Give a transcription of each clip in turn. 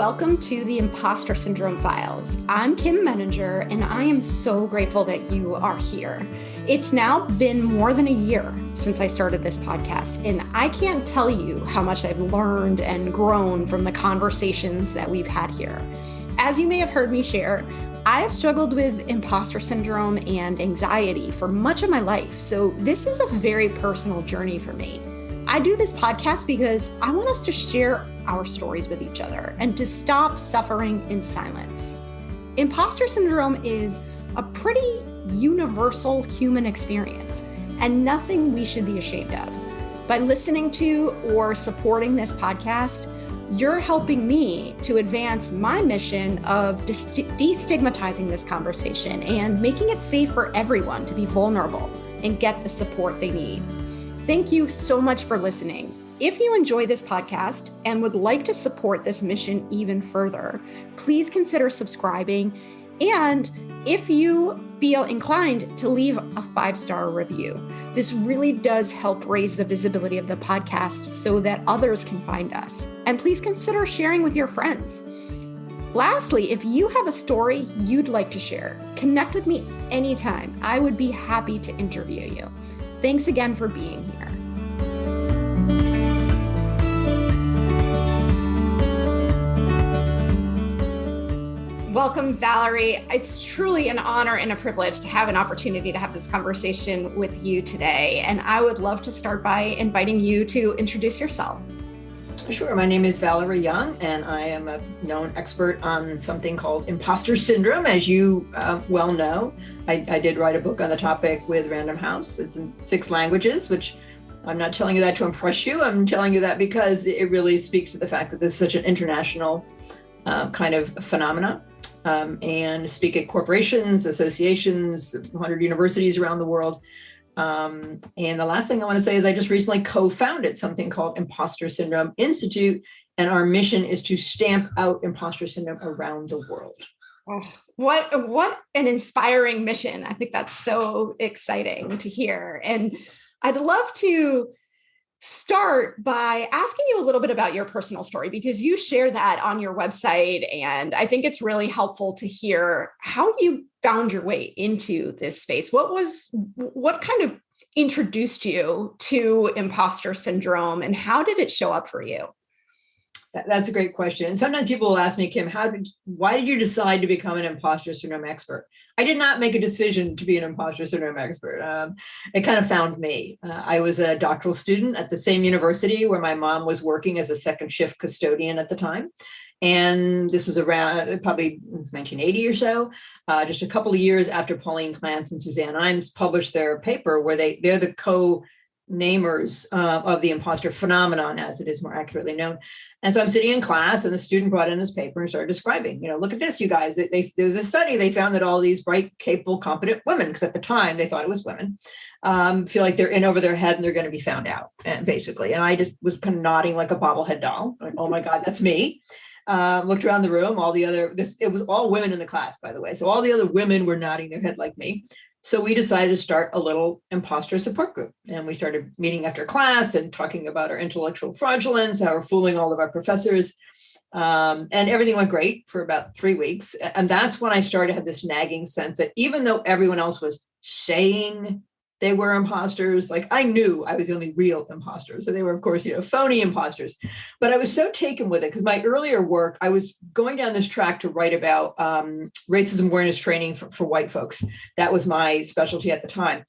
welcome to the Impostor Syndrome Files. I'm Kim Menninger, and I am so grateful that you are here. It's now been more than a year since I started this podcast, and I can't tell you how much I've learned and grown from the conversations that we've had here. As you may have heard me share, I have struggled with imposter syndrome and anxiety for much of my life, so this is a very personal journey for me. I do this podcast because I want us to share our stories with each other and to stop suffering in silence. Imposter syndrome is a pretty universal human experience and nothing we should be ashamed of. By listening to or supporting this podcast, you're helping me to advance my mission of destigmatizing this conversation and making it safe for everyone to be vulnerable and get the support they need. Thank you so much for listening. If you enjoy this podcast and would like to support this mission even further, please consider subscribing. And if you feel inclined to leave a 5-star review, this really does help raise the visibility of the podcast so that others can find us. And please consider sharing with your friends. Lastly, if you have a story you'd like to share, connect with me anytime. I would be happy to interview you. Thanks again for being here. Welcome, Valerie. It's truly an honor and a privilege to have an opportunity to have this conversation with you today. And I would love to start by inviting you to introduce yourself. Sure. My name is Valerie Young, and I am a known expert on something called imposter syndrome, as you well know. I did write a book on the topic with Random House. It's in 6 languages, which I'm not telling you that to impress you. I'm telling you that because it really speaks to the fact that this is such an international kind of phenomena. And speak at corporations, associations, 100 universities around the world. And the last thing I want to say is I just recently co-founded something called Impostor Syndrome Institute, and our mission is to stamp out imposter syndrome around the world. Oh, what an inspiring mission. I think that's so exciting to hear. And I'd love to start by asking you a little bit about your personal story, because you share that on your website. And I think it's really helpful to hear how you found your way into this space. What kind of introduced you to imposter syndrome, and how did it show up for you? That's a great question. And sometimes people will ask me, Kim, why did you decide to become an imposter syndrome expert? I did not make a decision to be an imposter syndrome expert. It kind of found me. I was a doctoral student at the same university where my mom was working as a second shift custodian at the time. And this was around probably 1980 or so, just a couple of years after Pauline Clance and Suzanne Imes published their paper where they're the co-namers of the imposter phenomenon, as it is more accurately known. And so I'm sitting in class, and the student brought in his paper and started describing, look at this, you guys. There was a study. They found that all these bright, capable, competent women, because at the time they thought it was women, feel like they're in over their head and they're going to be found out, basically. And I just was kind of nodding like a bobblehead doll, like, oh my God, that's me. Looked around the room, it was all women in the class, by the way. So all the other women were nodding their head like me. So we decided to start a little imposter support group. And we started meeting after class and talking about our intellectual fraudulence, how we're fooling all of our professors. And everything went great for about 3 weeks. And that's when I started to have this nagging sense that even though everyone else was saying they were imposters, like I knew I was the only real imposter. So they were, of course, phony imposters. But I was so taken with it because my earlier work, I was going down this track to write about racism awareness training for white folks. That was my specialty at the time.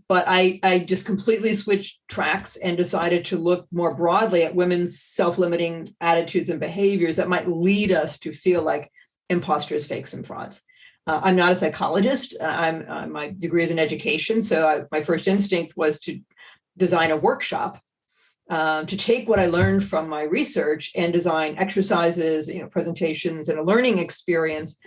But I just completely switched tracks and decided to look more broadly at women's self-limiting attitudes and behaviors that might lead us to feel like imposters, fakes, and frauds. I'm not a psychologist. My degree is in education. So my first instinct was to design a workshop to take what I learned from my research and design exercises, presentations, and a learning experience.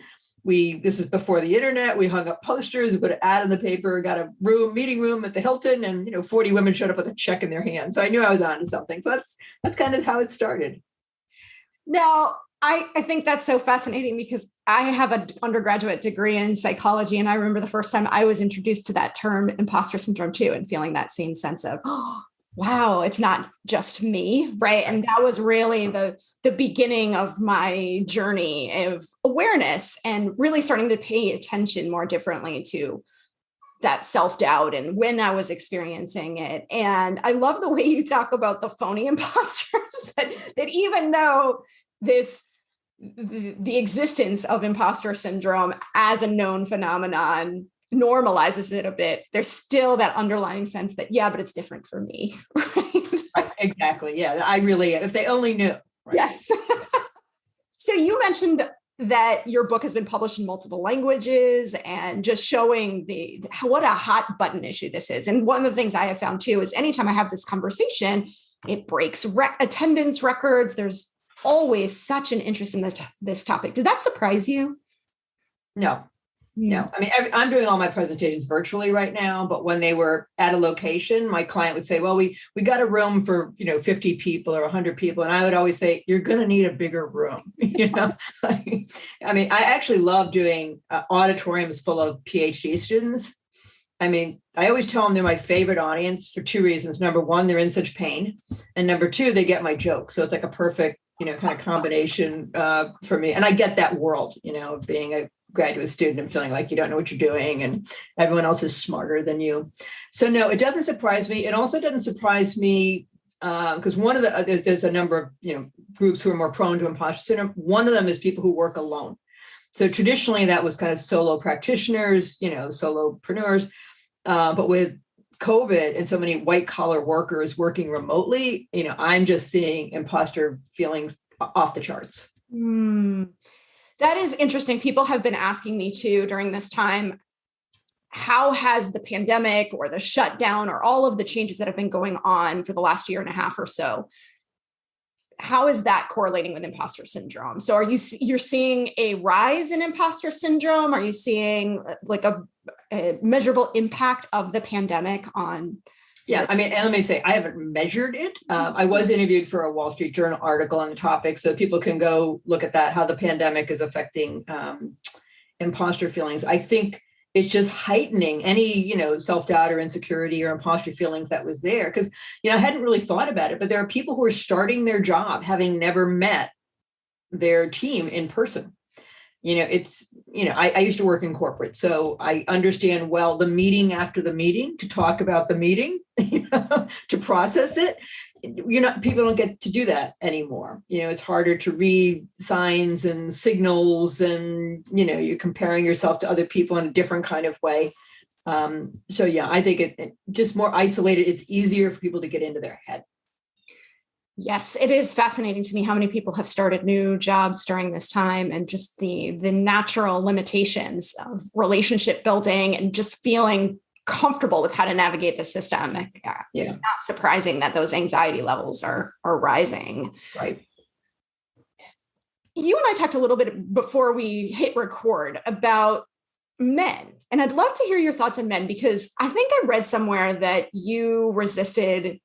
This is before the internet. We hung up posters, we put an ad in the paper, got a meeting room at the Hilton, and 40 women showed up with a check in their hand. So I knew I was onto something. So that's kind of how it started. Now, I think that's so fascinating because I have an undergraduate degree in psychology. And I remember the first time I was introduced to that term imposter syndrome too, and feeling that same sense of, oh, wow, it's not just me, right? And that was really the beginning of my journey of awareness and really starting to pay attention more differently to that self-doubt and when I was experiencing it. And I love the way you talk about the phony imposters, that even though the existence of imposter syndrome as a known phenomenon normalizes it a bit, there's still that underlying sense that, yeah, but it's different for me. Right, exactly. Yeah. I really, if they only knew. Right? Yes. So you mentioned that your book has been published in multiple languages and just showing what a hot button issue this is. And one of the things I have found too is anytime I have this conversation, it breaks attendance records. There's always such an interest in this topic. Did that surprise you? No. I mean, I'm doing all my presentations virtually right now, but when they were at a location, my client would say, well, we got a room for, 50 people or 100 people. And I would always say, you're going to need a bigger room. I mean, I actually love doing auditoriums full of PhD students. I mean, I always tell them they're my favorite audience for two reasons. Number one, they're in such pain. And number two, they get my joke. So it's like a perfect, kind of combination for me. And I get that world, of being a graduate student and feeling like you don't know what you're doing and everyone else is smarter than you. So no, it doesn't surprise me. It also doesn't surprise me because there's a number of, groups who are more prone to imposter syndrome. One of them is people who work alone. So traditionally that was kind of solo practitioners, solopreneurs. But with COVID and so many white collar workers working remotely, I'm just seeing imposter feelings off the charts. That is interesting. People have been asking me too during this time, how has the pandemic or the shutdown or all of the changes that have been going on for the last year and a half or so, how is that correlating with imposter syndrome? So you're seeing a rise in imposter syndrome? Are you seeing like a measurable impact of the pandemic on? Yeah, I mean, and let me say, I haven't measured it. I was interviewed for a Wall Street Journal article on the topic, so people can go look at that, how the pandemic is affecting imposter feelings. I think it's just heightening any, self-doubt or insecurity or imposter feelings that was there. Because, I hadn't really thought about it, but there are people who are starting their job having never met their team in person. I used to work in corporate, so I understand well the meeting after the meeting to talk about the meeting, to process it. People don't get to do that anymore. It's harder to read signs and signals and, you're comparing yourself to other people in a different kind of way. So yeah, I think it just more isolated. It's easier for people to get into their head. Yes, it is fascinating to me how many people have started new jobs during this time and just the natural limitations of relationship building and just feeling comfortable with how to navigate the system. Yeah. It's not surprising that those anxiety levels are rising. Right. You and I talked a little bit before we hit record about men, and I'd love to hear your thoughts on men, because I think I read somewhere that you resisted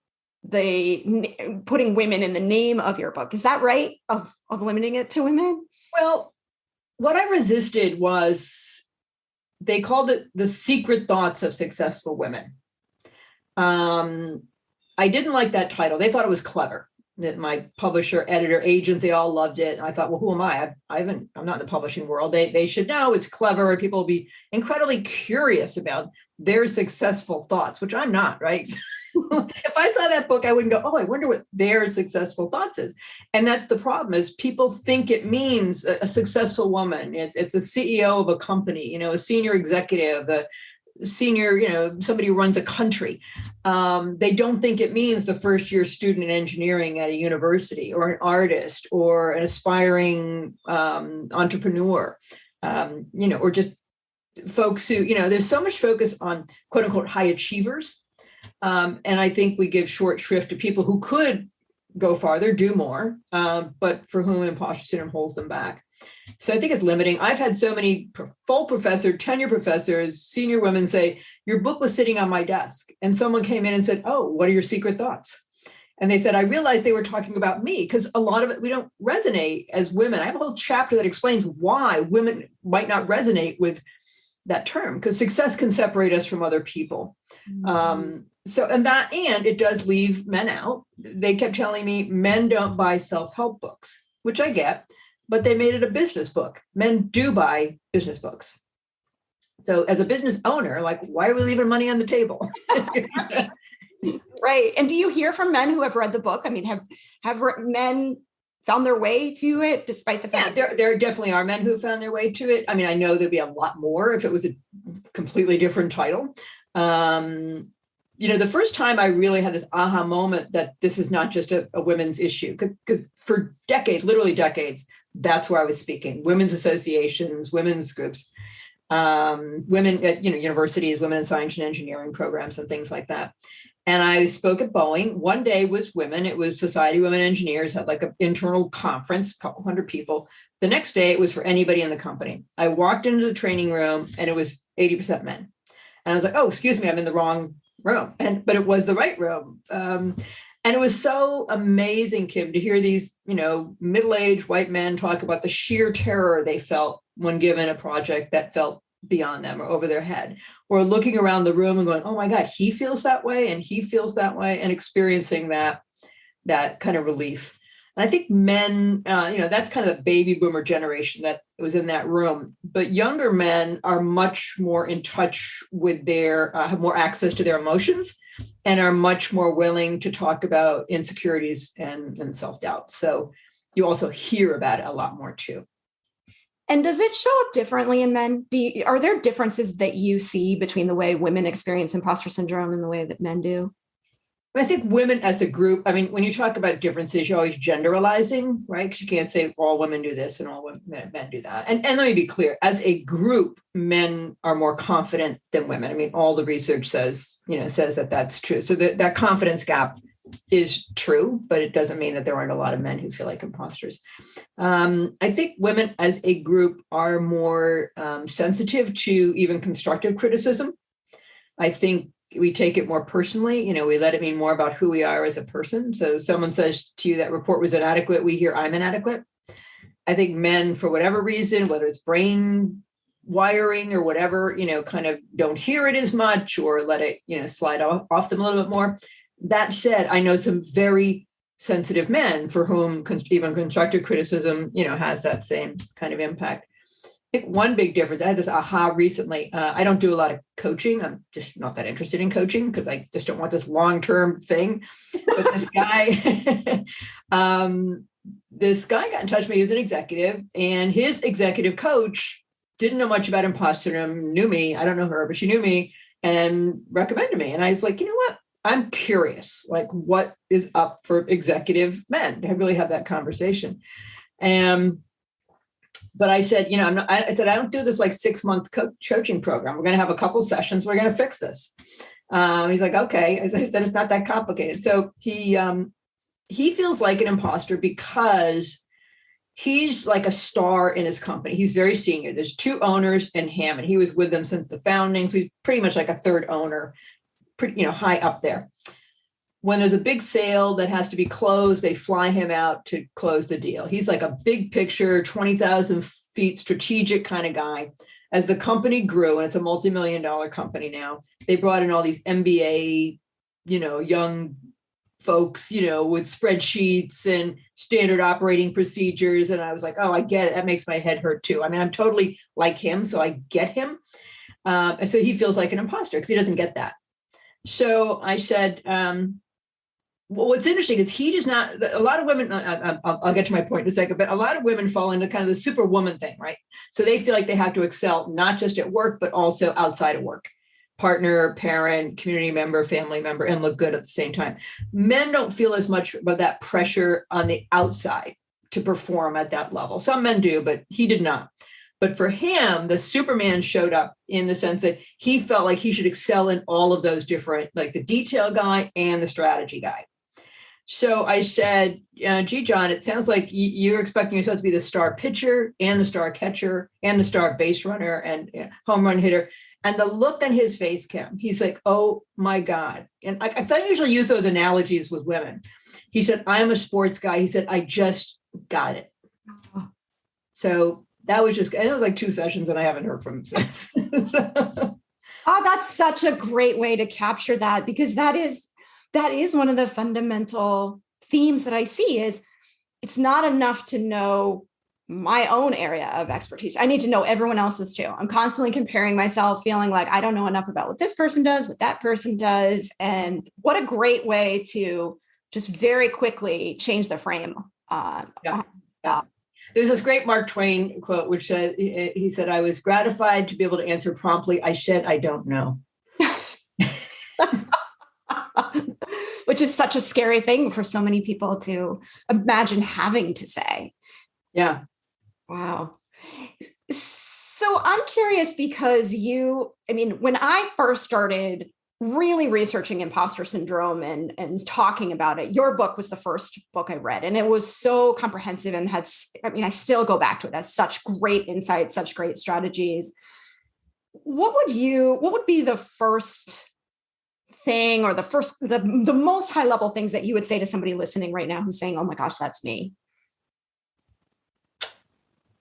putting women in the name of your book. Is that right? Of limiting it to women? Well, what I resisted was, they called it the secret thoughts of successful women. I didn't like that title. They thought it was clever. That my publisher, editor, agent, they all loved it. And I thought, well, who am I? I'm not in the publishing world. They should know it's clever. People will be incredibly curious about their successful thoughts, which I'm not, right? If I saw that book, I wouldn't go, oh, I wonder what their successful thoughts is. And that's the problem, is people think it means a successful woman. It's a CEO of a company, a senior executive, a senior, somebody who runs a country. They don't think it means the first year student in engineering at a university, or an artist, or an aspiring entrepreneur, or just folks who, there's so much focus on quote unquote high achievers. And I think we give short shrift to people who could go farther, do more, but for whom imposter syndrome holds them back. So I think it's limiting. I've had so many full professor, tenure professors, senior women say, your book was sitting on my desk. And someone came in and said, oh, what are your secret thoughts? And they said, I realized they were talking about me, because a lot of it, we don't resonate as women. I have a whole chapter that explains why women might not resonate with that term, because success can separate us from other people. And it does leave men out. They kept telling me men don't buy self-help books, which I get, but they made it a business book. Men do buy business books. So as a business owner, like, why are we leaving money on the table? Right. And do you hear from men who have read the book? I mean, have men found their way to it despite the fact? Yeah, there definitely are men who found their way to it. I mean, I know there'd be a lot more if it was a completely different title. The first time I really had this aha moment that this is not just a women's issue, because for decades, literally decades, that's where I was speaking. Women's associations, women's groups, women at universities, women in science and engineering programs and things like that. And I spoke at Boeing. One day was women. It was Society of Women Engineers, had like an internal conference, a couple hundred people. The next day it was for anybody in the company. I walked into the training room and it was 80% men. And I was like, oh, excuse me, I'm in the wrong room. But it was the right room. And it was so amazing, Kim, to hear these, middle-aged white men talk about the sheer terror they felt when given a project that felt beyond them or over their head, or looking around the room and going, oh my God, he feels that way and he feels that way, and experiencing that kind of relief. And I think men, that's kind of the baby boomer generation that was in that room. But younger men are much more in touch with have more access to their emotions and are much more willing to talk about insecurities and self-doubt. So you also hear about it a lot more too. And does it show up differently in men? Are there differences that you see between the way women experience imposter syndrome and the way that men do? I think women as a group, I mean, when you talk about differences, you're always generalizing, right? Because you can't say all women do this and all men do that. And let me be clear, as a group, men are more confident than women. I mean, all the research says that that's true. So that confidence gap is true, but it doesn't mean that there aren't a lot of men who feel like imposters. I think women as a group are more sensitive to even constructive criticism. I think we take it more personally. We let it mean more about who we are as a person. So someone says to you that report was inadequate, we hear I'm inadequate. I think men, for whatever reason, whether it's brain wiring or whatever, kind of don't hear it as much or let it, slide off them a little bit more. That said, I know some very sensitive men for whom even constructive criticism, has that same kind of impact. I think one big difference, I had this aha recently. I don't do a lot of coaching. I'm just not that interested in coaching because I just don't want this long-term thing. But this guy, got in touch with me. He was an executive, and his executive coach didn't know much about imposter syndrome, knew me. I don't know her, but she knew me and recommended me. And I was like, you know what? I'm curious, like what is up for executive men? I really have that conversation. But I said, I don't do this like 6-month coaching program. We're going to have a couple sessions. We're going to fix this. He's like, okay. I said, it's not that complicated. So he feels like an imposter because he's like a star in his company. He's very senior. There's 2 owners and him, and he was with them since the founding. So he's pretty much like a third owner, pretty, high up there. When there's a big sale that has to be closed, they fly him out to close the deal. He's like a big picture, 20,000 feet strategic kind of guy. As the company grew, and it's a multi-million-dollar company now, they brought in all these MBA, young folks, with spreadsheets and standard operating procedures. And I was like, oh, I get it. That makes my head hurt too. I mean, I'm totally like him, so I get him. And so he feels like an imposter because he doesn't get that. So I said, well, what's interesting is he does not, a lot of women, I'll get to my point in a second, but a lot of women fall into kind of the superwoman thing, right? So they feel like they have to excel, not just at work, but also outside of work. Partner, parent, community member, family member, and look good at the same time. Men don't feel as much about that pressure on the outside to perform at that level. Some men do, but he did not. But for him, the Superman showed up in the sense that he felt like he should excel in all of those different, like the detail guy and the strategy guy. So I said, gee, John, it sounds like you're expecting yourself to be the star pitcher and the star catcher and the star base runner and home run hitter. And the look on his face, Kim, he's like, oh my God. And I usually use those analogies with women. He said, I'm a sports guy. He said, I just got it. So that was just, and it was like 2 sessions and I haven't heard from him since. Oh, that's such a great way to capture that, because that is one of the fundamental themes that I see is it's not enough to know my own area of expertise. I need to know everyone else's too. I'm constantly comparing myself, feeling like I don't know enough about what this person does, what that person does. And what a great way to just very quickly change the frame. Yeah. There's this great Mark Twain quote, which he said, "I was gratified to be able to answer promptly. I said, I don't know." Which is such a scary thing for so many people to imagine having to say. Yeah. Wow. So I'm curious because when I first started really researching imposter syndrome and talking about it, your book was the first book I read, and it was so comprehensive and I still go back to it as such great insights, such great strategies. What would be the first thing, or the most high level things that you would say to somebody listening right now who's saying, "Oh my gosh, that's me"?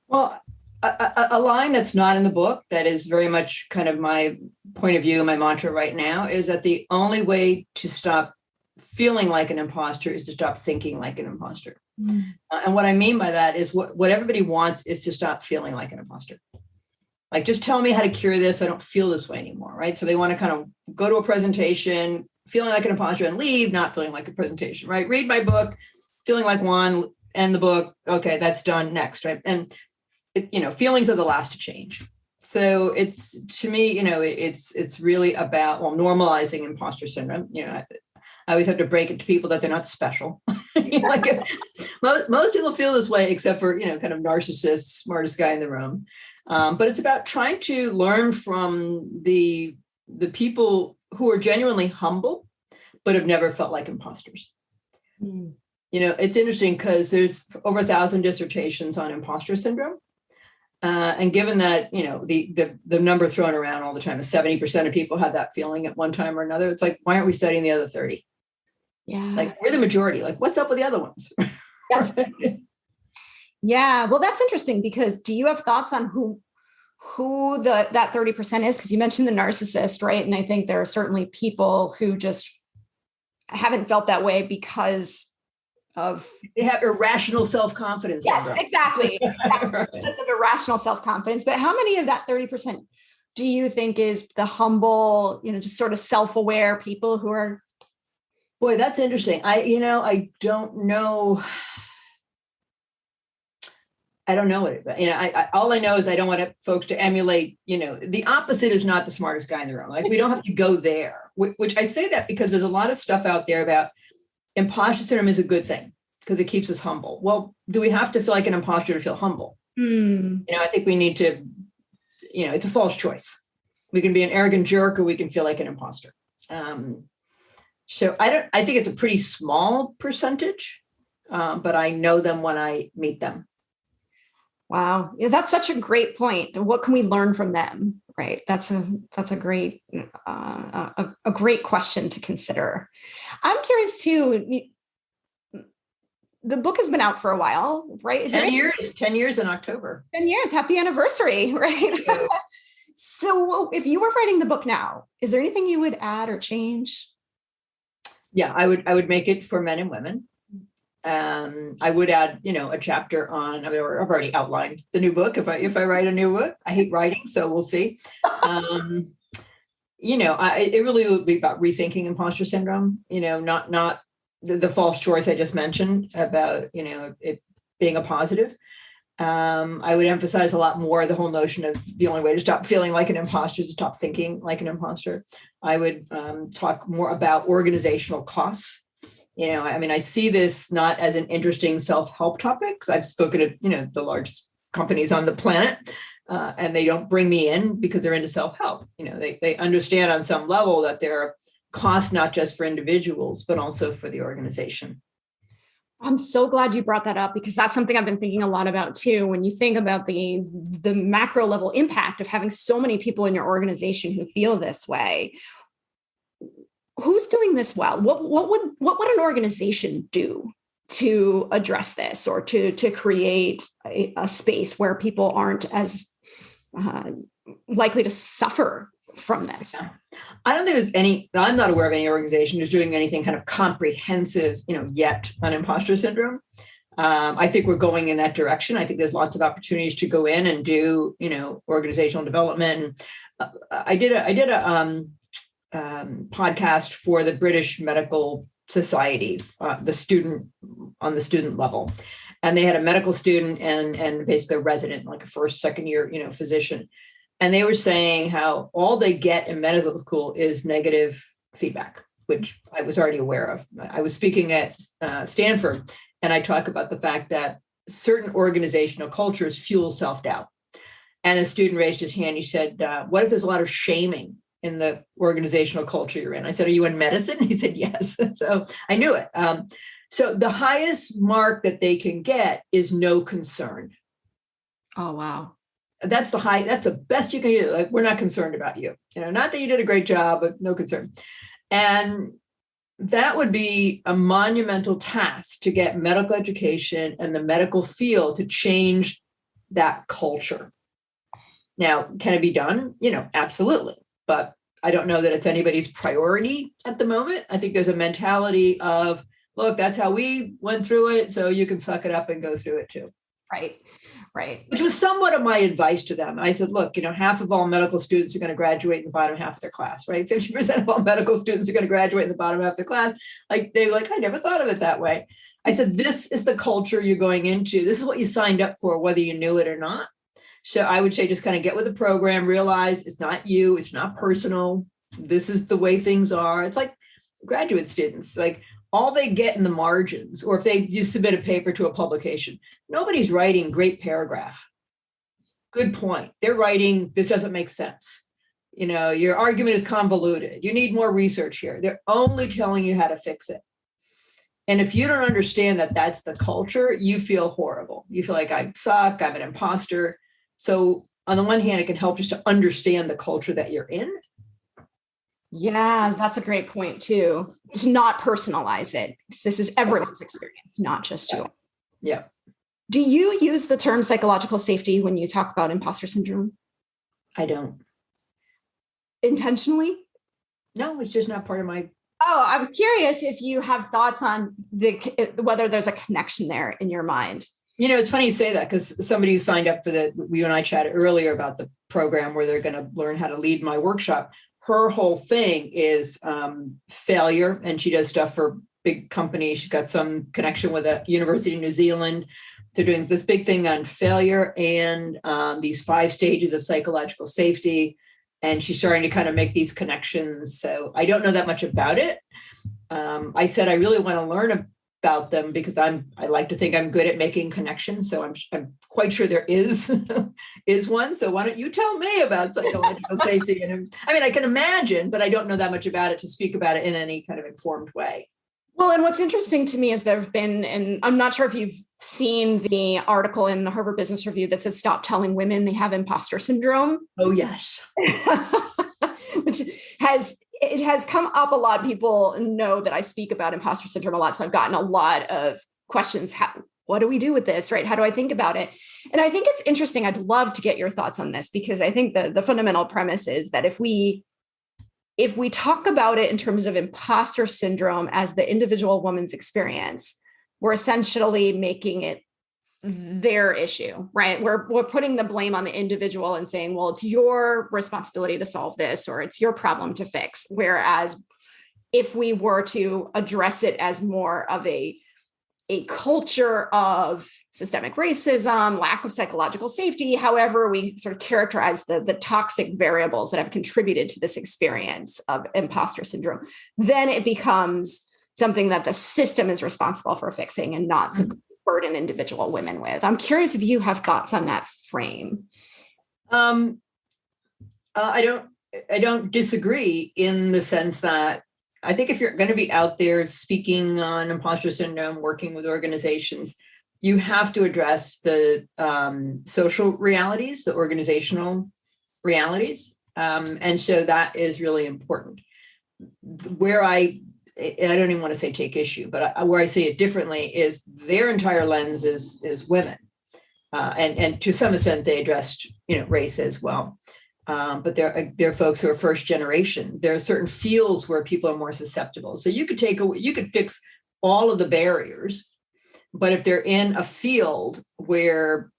Well, a line that's not in the book that is very much kind of my point of view, my mantra right now, is that the only way to stop feeling like an imposter is to stop thinking like an imposter. And what I mean by that is what everybody wants is to stop feeling like an imposter. Like, just tell me how to cure this. I don't feel this way anymore, right? So they want to kind of go to a presentation feeling like an imposter and leave not feeling like a presentation, right? Read my book, feeling like one, end the book. Okay, that's done. Next, right? And feelings are the last to change. So it's, to me, it's really about, normalizing imposter syndrome. I always have to break it to people that they're not special. Like, most people feel this way, except for, kind of narcissists, smartest guy in the room. But it's about trying to learn from the people who are genuinely humble, but have never felt like imposters. It's interesting because there's over 1,000 dissertations on imposter syndrome. And given that, the number thrown around all the time is 70% of people have that feeling at one time or another. It's like, why aren't we studying the other 30? Yeah. Like, we're the majority. Like, what's up with the other ones? Yeah. Well, that's interesting, because do you have thoughts on who that 30% is? Because you mentioned the narcissist, right? And I think there are certainly people who just haven't felt that way because they have irrational self-confidence. Yes, exactly. Right. Because of irrational self-confidence. But how many of that 30% do you think is the humble, just sort of self-aware people who are? Boy, that's interesting. I don't know. I don't know it. All I know is I don't want folks to emulate, the opposite is not the smartest guy in the room. Like, we don't have to go there, which I say that because there's a lot of stuff out there about imposter syndrome is a good thing because it keeps us humble. Well, do we have to feel like an imposter to feel humble? I think we need to, it's a false choice. We can be an arrogant jerk, or we can feel like an imposter. So I think it's a pretty small percentage, but I know them when I meet them. Wow. Yeah, that's such a great point. What can we learn from them? Right. That's a great, a great question to consider. I'm curious too. The book has been out for a while, right? 10 years in October. 10 years. Happy anniversary. Right. So if you were writing the book now, is there anything you would add or change? Yeah, I would make it for men and women. I would add, a chapter on, I've already outlined the new book. If I write a new book, I hate writing, so we'll see. It really would be about rethinking imposter syndrome, not the false choice I just mentioned about, it being a positive. I would emphasize a lot more the whole notion of the only way to stop feeling like an imposter is to stop thinking like an imposter. I would talk more about organizational costs. I see this not as an interesting self-help topic, because I've spoken to, the largest companies on the planet, and they don't bring me in because they're into self-help. They understand on some level that there are costs not just for individuals, but also for the organization. I'm so glad you brought that up, because that's something I've been thinking a lot about too. When you think about the macro level impact of having so many people in your organization who feel this way, who's doing this well? What would an organization do to address this, or to create a space where people aren't as likely to suffer from this? I don't think I'm not aware of any organization who's doing anything kind of comprehensive, yet on imposter syndrome. I think we're going in that direction. I think there's lots of opportunities to go in and do, organizational development. And I did a podcast for the British Medical Society, on the student level. And they had a medical student and basically a resident, like a first, second year, physician. And they were saying how all they get in medical school is negative feedback, which I was already aware of. I was speaking at Stanford, and I talk about the fact that certain organizational cultures fuel self-doubt. And a student raised his hand. He said, what if there's a lot of shaming in the organizational culture you're in? I said, are you in medicine? He said, yes. So I knew it. So the highest mark that they can get is no concern. Oh, wow. That's the best you can do. Like, we're not concerned about you. Not that you did a great job, but no concern. And that would be a monumental task to get medical education and the medical field to change that culture. Now, can it be done? Absolutely. But I don't know that it's anybody's priority at the moment. I think there's a mentality of, look, that's how we went through it, so you can suck it up and go through it too. Right. Which was somewhat of my advice to them. I said, look, half of all medical students are going to graduate in the bottom half of their class, right? 50% of all medical students are going to graduate in the bottom half of the class. I never thought of it that way. I said, this is the culture you're going into. This is what you signed up for, whether you knew it or not. So I would say just kind of get with the program, realize it's not you, it's not personal. This is the way things are. It's like graduate students, like all they get in the margins, or if you submit a paper to a publication, nobody's writing great paragraph. Good point. They're writing, this doesn't make sense. Your argument is convoluted. You need more research here. They're only telling you how to fix it. And if you don't understand that that's the culture, you feel horrible. You feel like I suck, I'm an imposter. So on the one hand, it can help just to understand the culture that you're in. Yeah, that's a great point too. To not personalize it. This is everyone's experience, not just you. Yeah. Do you use the term psychological safety when you talk about imposter syndrome? I don't. Intentionally? No, it's just not part of my. Oh, I was curious if you have thoughts on whether there's a connection there in your mind. It's funny you say that, because somebody who signed up for you and I chatted earlier about the program where they're going to learn how to lead my workshop. Her whole thing is failure, and she does stuff for big companies. She's got some connection with a university in New Zealand. They're doing this big thing on failure and these 5 stages of psychological safety. And she's starting to kind of make these connections. So I don't know that much about it. I said, I really want to learn about them because I like to think I'm good at making connections. So I'm quite sure there is one. So why don't you tell me about psychological safety? And I can imagine, but I don't know that much about it to speak about it in any kind of informed way. Well, and what's interesting to me is there have been, and I'm not sure if you've seen the article in the Harvard Business Review that said, stop telling women they have imposter syndrome. Oh, yes. Which has come up a lot. People know that I speak about imposter syndrome a lot. So I've gotten a lot of questions. What do we do with this, right? How do I think about it? And I think it's interesting. I'd love to get your thoughts on this, because I think the fundamental premise is that if we talk about it in terms of imposter syndrome as the individual woman's experience, we're essentially making it their issue, right? We're putting the blame on the individual and saying, well, it's your responsibility to solve this, or it's your problem to fix. Whereas if we were to address it as more of a culture of systemic racism, lack of psychological safety, however we sort of characterize the toxic variables that have contributed to this experience of imposter syndrome, then it becomes something that the system is responsible for fixing and not simply burden individual women with. I'm curious if you have thoughts on that frame. I don't disagree in the sense that I think if you're going to be out there speaking on imposter syndrome, working with organizations, you have to address the social realities, the organizational realities. And so that is really important. Where I don't even want to say take issue, but where I see it differently is their entire lens is women. And to some extent, they addressed, race as well. but there are folks who are first generation. There are certain fields where people are more susceptible. So you could fix all of the barriers, but if they're in a field where,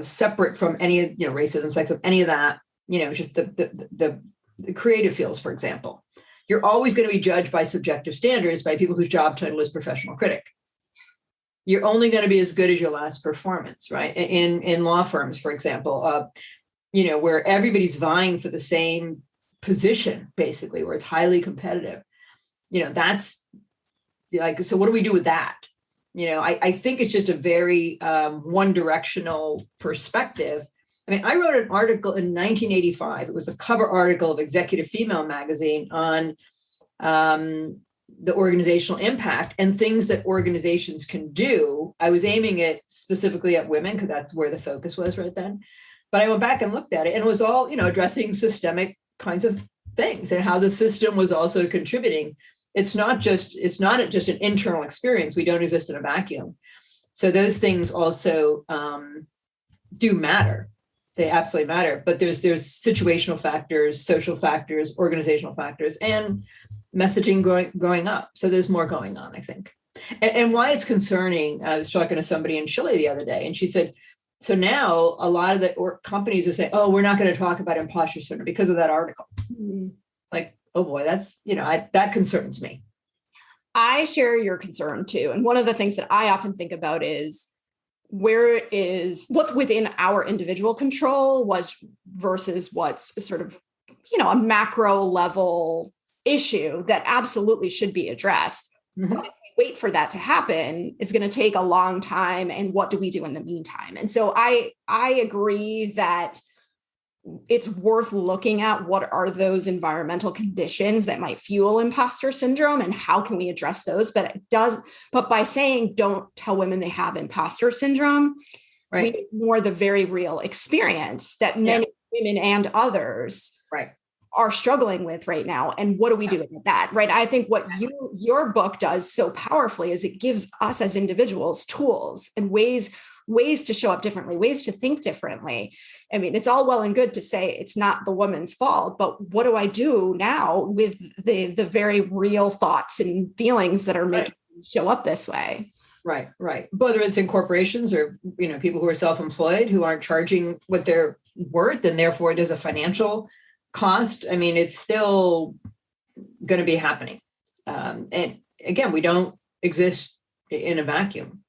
separate from any, racism, sexism, any of that, just the creative fields, for example, you're always going to be judged by subjective standards by people whose job title is professional critic. You're only going to be as good as your last performance, right? In law firms, for example, where everybody's vying for the same position, basically, where it's highly competitive. That's like, so what do we do with that? I think it's just a very one-directional perspective. I mean, I wrote an article in 1985. It was a cover article of Executive Female magazine on the organizational impact and things that organizations can do. I was aiming it specifically at women because that's where the focus was right then. But I went back and looked at it, and it was all, addressing systemic kinds of things and how the system was also contributing. It's not just an internal experience. We don't exist in a vacuum. So those things also do matter. They absolutely matter. But there's situational factors, social factors, organizational factors, and messaging growing up. So there's more going on, I think. And why it's concerning, I was talking to somebody in Chile the other day, and she said, so now a lot of the companies are saying, oh, we're not going to talk about imposter syndrome because of that article. Mm-hmm. Like, oh boy, that's, that concerns me. I share your concern too. And one of the things that I often think about is what's within our individual control versus what's sort of, a macro level issue that absolutely should be addressed. Mm-hmm. But if we wait for that to happen, it's going to take a long time. And what do we do in the meantime? And so I agree that it's worth looking at what are those environmental conditions that might fuel imposter syndrome and how can we address those? But by saying don't tell women they have imposter syndrome, right, we ignore the very real experience that many women and others are struggling with right now. And what do we do with that? Right. I think what your book does so powerfully is it gives us as individuals tools and ways to show up differently, ways to think differently. I mean, it's all well and good to say it's not the woman's fault, but what do I do now with the very real thoughts and feelings that are making me show up this way? Right. Whether it's in corporations or, people who are self-employed who aren't charging what they're worth, and therefore there's a financial cost. I mean, it's still going to be happening. And again, we don't exist in a vacuum.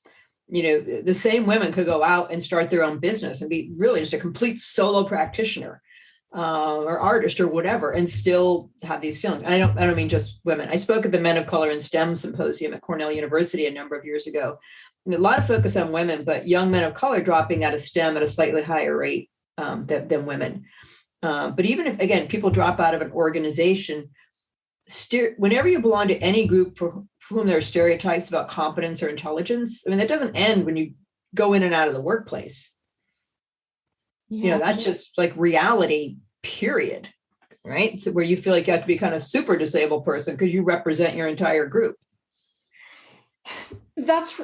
The same women could go out and start their own business and be really just a complete solo practitioner or artist or whatever, and still have these feelings. I don't mean just women. I spoke at the Men of Color in STEM symposium at Cornell University a number of years ago. And a lot of focus on women, but young men of color dropping out of STEM at a slightly higher rate than women. But even if, again, people drop out of an organization, whenever you belong to any group for whom there are stereotypes about competence or intelligence, I mean, that doesn't end when you go in and out of the workplace. Yeah. That's just like reality, period. Right. So where you feel like you have to be kind of super disabled person because you represent your entire group. That's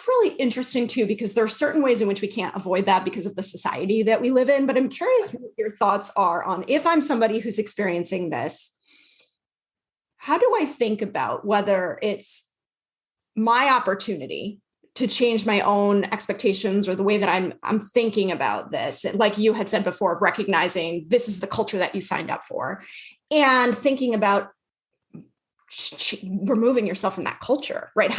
really interesting too, because there are certain ways in which we can't avoid that because of the society that we live in. But I'm curious what your thoughts are on, if I'm somebody who's experiencing this, how do I think about whether it's my opportunity to change my own expectations or the way that I'm thinking about this, like you had said before, of recognizing this is the culture that you signed up for, and thinking about removing yourself from that culture, right?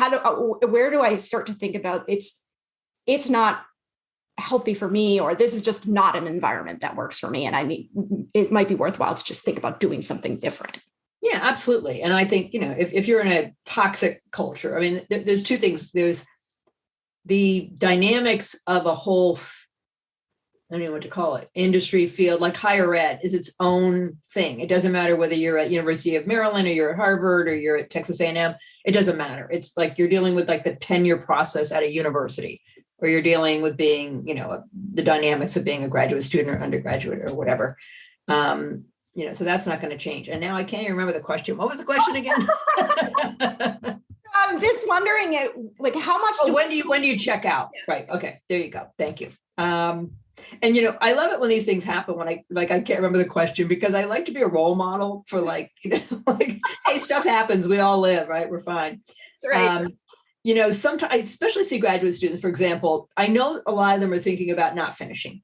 Where do I start to think about it's not healthy for me, or this is just not an environment that works for me, and it might be worthwhile to just think about doing something different. Yeah, absolutely. And I think, if you're in a toxic culture, I mean, there's two things. There's the dynamics of a whole, I don't know what to call it, industry field, like higher ed is its own thing. It doesn't matter whether you're at University of Maryland or you're at Harvard or you're at Texas A&M. It doesn't matter. It's like you're dealing with like the tenure process at a university, or you're dealing with being, the dynamics of being a graduate student or undergraduate or whatever. So that's not going to change. And now I can't even remember the question. What was the question again? I'm just wondering, how much? When do you check out? Yeah. Right. Okay. There you go. Thank you. And, I love it when these things happen when I can't remember the question, because I like to be a role model for hey, stuff happens. We all live, right? We're fine. Right. Sometimes I especially see graduate students, for example, I know a lot of them are thinking about not finishing,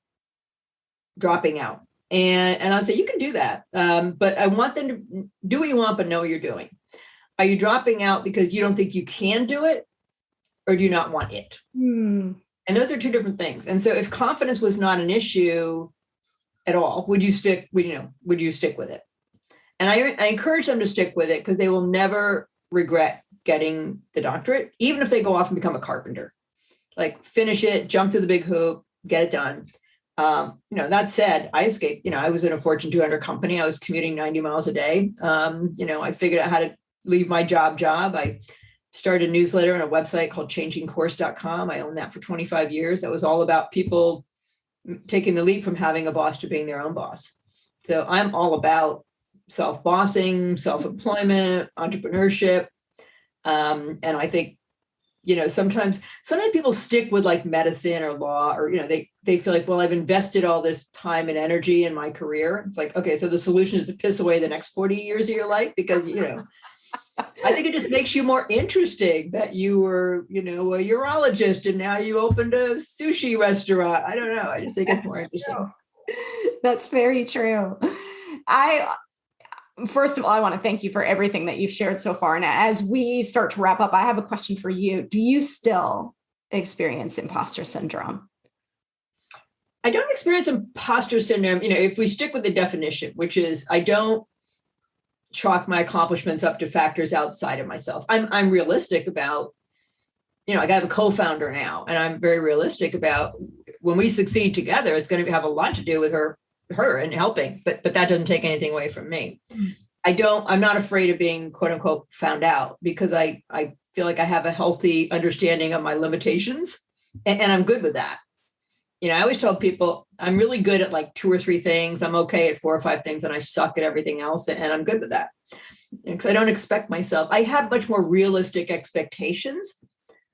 dropping out. And I'll say, you can do that. But I want them to do what you want, but know what you're doing. Are you dropping out because you don't think you can do it, or do you not want it? And those are two different things. And so if confidence was not an issue at all, would you stick with it? And I encourage them to stick with it, because they will never regret getting the doctorate, even if they go off and become a carpenter. Like, finish it, jump to the big hoop, get it done. That said, I escaped. I was in a Fortune 200 company. I was commuting 90 miles a day. I figured out how to leave my job. I started a newsletter and a website called changingcourse.com. I owned that for 25 years. That was all about people taking the leap from having a boss to being their own boss. So I'm all about self-bossing, self-employment, entrepreneurship. And I think, sometimes people stick with like medicine or law, or, they feel like, well, I've invested all this time and energy in my career. It's like, okay, so the solution is to piss away the next 40 years of your life, because, I think it just makes you more interesting that you were, a urologist and now you opened a sushi restaurant. I don't know. I just think it's more interesting. That's very true. First of all, I want to thank you for everything that you've shared so far. And as we start to wrap up, I have a question for you. Do you still experience imposter syndrome? I don't experience imposter syndrome. If we stick with the definition, which is, I don't chalk my accomplishments up to factors outside of myself. I'm realistic about, I have a co-founder now, and I'm very realistic about when we succeed together, it's going to have a lot to do with her and helping, but that doesn't take anything away from me. I'm not afraid of being quote unquote found out, because I feel like I have a healthy understanding of my limitations, and I'm good with that. I always tell people I'm really good at like 2 or 3 things. I'm okay at 4 or 5 things, and I suck at everything else. And I'm good with that, because I don't expect myself. I have much more realistic expectations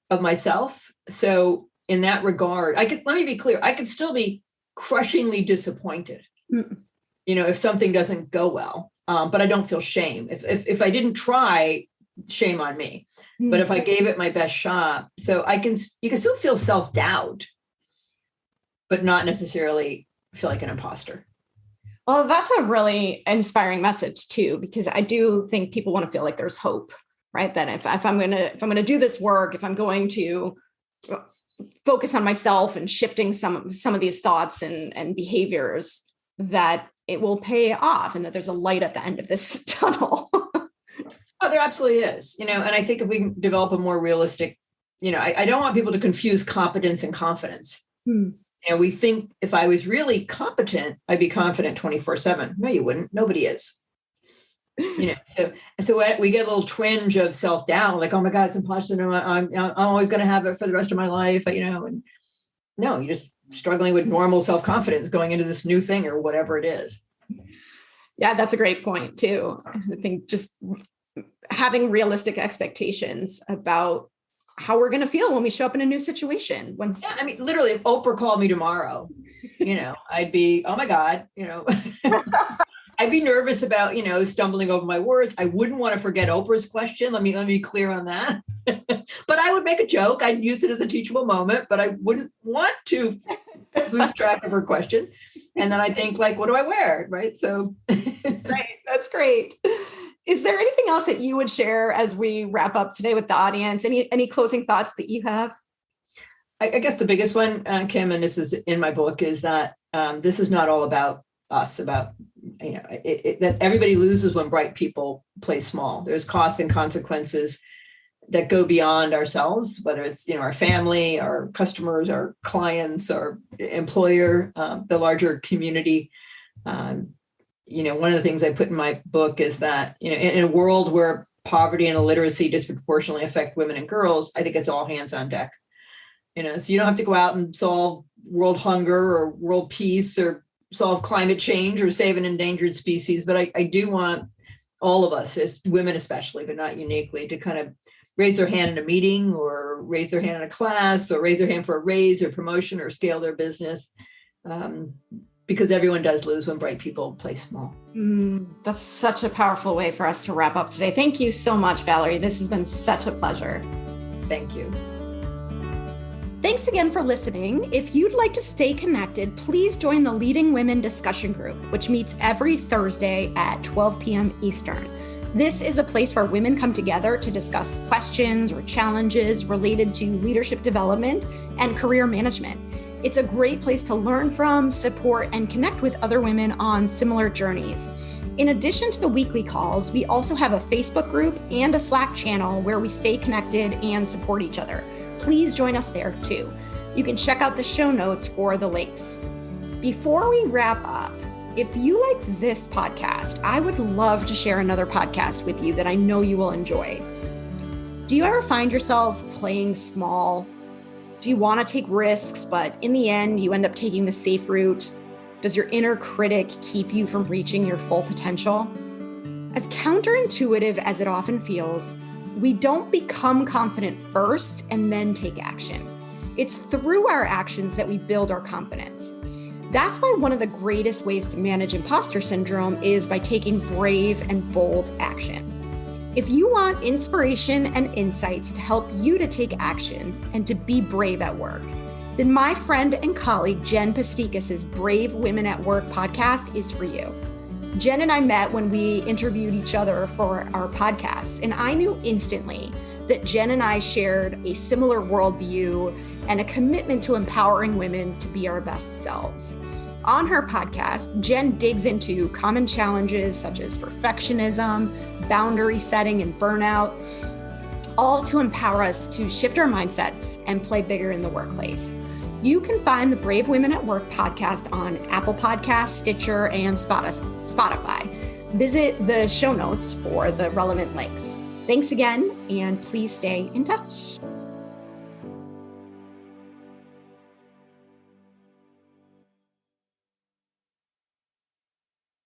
of myself. So in that regard, let me be clear, I could still be crushingly disappointed, if something doesn't go well. But I don't feel shame. If I didn't try, shame on me. But if I gave it my best shot, so you can still feel self-doubt, but not necessarily feel like an imposter. Well, that's a really inspiring message too, because I do think people want to feel like there's hope, right? That if I'm going to do this work, if I'm going to focus on myself and shifting some of these thoughts and behaviors, that it will pay off, and that there's a light at the end of this tunnel. Oh, there absolutely is. And I think if we can develop a more realistic, I don't want people to confuse competence and confidence. We think if I was really competent, I'd be confident 24/7. No, you wouldn't. Nobody is. So we get a little twinge of self-doubt, like, oh my God, it's impossible. I'm always going to have it for the rest of my life. And no, you're just struggling with normal self-confidence going into this new thing or whatever it is. Yeah, that's a great point too. I think just having realistic expectations about how we're going to feel when we show up in a new situation. Literally, if Oprah called me tomorrow, I'd be, oh my God, I'd be nervous about, stumbling over my words. I wouldn't want to forget Oprah's question. Let me be clear on that. But I would make a joke. I'd use it as a teachable moment, but I wouldn't want to lose track of her question. And then I think, like, what do I wear? Right. So. Right. That's great. Is there anything else that you would share as we wrap up today with the audience? Any closing thoughts that you have? I guess the biggest one, Kim, and this is in my book, is that this is not all about us, about, that everybody loses when bright people play small. There's costs and consequences that go beyond ourselves, whether it's, our family, our customers, our clients, our employer, the larger community. One of the things I put in my book is that, in a world where poverty and illiteracy disproportionately affect women and girls, I think it's all hands on deck. So you don't have to go out and solve world hunger or world peace or solve climate change or save an endangered species. But I do want all of us, as women especially, but not uniquely, to kind of raise their hand in a meeting, or raise their hand in a class, or raise their hand for a raise or promotion, or scale their business. because everyone does lose when bright people play small. That's such a powerful way for us to wrap up today. Thank you so much, Valerie. This has been such a pleasure. Thank you. Thanks again for listening. If you'd like to stay connected, please join the Leading Women discussion group, which meets every Thursday at 12 p.m. Eastern. This is a place where women come together to discuss questions or challenges related to leadership development and career management. It's a great place to learn from, support, and connect with other women on similar journeys. In addition to the weekly calls, we also have a Facebook group and a Slack channel where we stay connected and support each other. Please join us there too. You can check out the show notes for the links. Before we wrap up, if you like this podcast, I would love to share another podcast with you that I know you will enjoy. Do you ever find yourself playing small? Do you want to take risks, but in the end, you end up taking the safe route? Does your inner critic keep you from reaching your full potential? As counterintuitive as it often feels, we don't become confident first and then take action. It's through our actions that we build our confidence. That's why one of the greatest ways to manage imposter syndrome is by taking brave and bold action. If you want inspiration and insights to help you to take action and to be brave at work, then my friend and colleague Jen Pastikas's Brave Women at Work podcast is for you. Jen and I met when we interviewed each other for our podcasts, and I knew instantly that Jen and I shared a similar worldview and a commitment to empowering women to be our best selves. On her podcast, Jen digs into common challenges such as perfectionism, boundary setting, and burnout, all to empower us to shift our mindsets and play bigger in the workplace. You can find the Brave Women at Work podcast on Apple Podcasts, Stitcher, and Spotify. Visit the show notes for the relevant links. Thanks again, and please stay in touch.